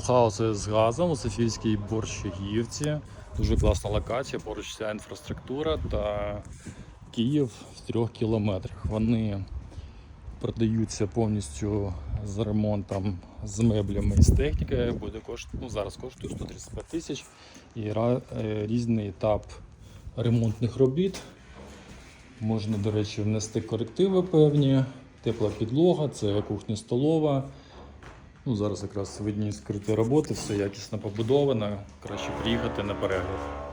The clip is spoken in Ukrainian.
Хауси з газом у Софійській Борщагівці. Дуже класна локація, поруч вся інфраструктура та Київ в 3 кілометрах. Вони продаються повністю з ремонтом, з меблями і з технікою. Буде зараз коштує 135 тисяч і різний етап ремонтних робіт. Можна, до речі, внести корективи певні, тепла підлога, це кухня-столова. Зараз якраз видні скриті роботи, все якісно побудовано, краще приїхати на перегляд.